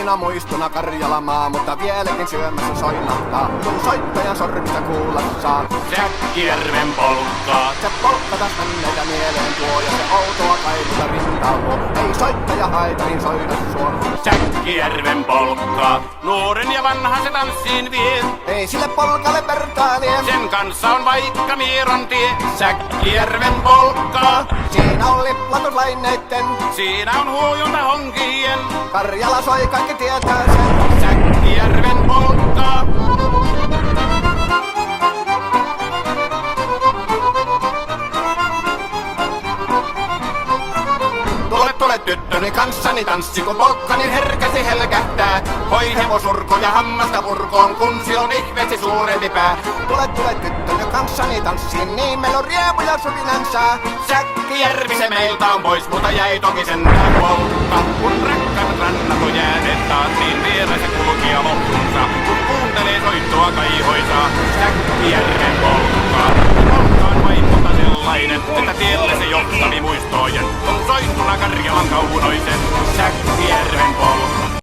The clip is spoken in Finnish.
kauniina muistona Karjalamaa, mutta vieläkin syömässä soinahtaa, kun soittajan sormista kuulla saa. Säkkijärven polkkaa. Se polkka taas menneitä mieleen tuo, ja se outoa kaivuta rintaa luo. Ei soittaja haitarin soida suo. Säkkijärven polkkaa. Nuoren ja vanhan se tanssiin vie. Ei sille polkalle vertailee. Sen kanssa on vaikka Mieron tie. Säkkijärven polkkaa. Siinä on liplatuslaineitten. Siinä on huojunta honkien. Karjala soi, kaikki tietää sen. Säkkijärven polkkaa. Tule tyttöni kanssani tanssi, kun polkkani herkäsi helkähtää. Hoi hevosurko ja hammasta purkoon, kun silloin ihmeesi suurempi pää. Tule tyttöni kanssani tanssiin, niin meillä on riemu ja surinansa. Säkkijärvi se meiltä on pois, mutta jäi toki sentään polkka. Kun rakkaat rannat on jääneet taas, niin vielä se kulkija loppunsa. Kun kuuntelee soittoa kaihoisaa, Säkkijärven polkkaa. Polkka on vaikuttaa sellainen, että tielle se johtami muistojen. On soittuna Karjalan kaunoisen.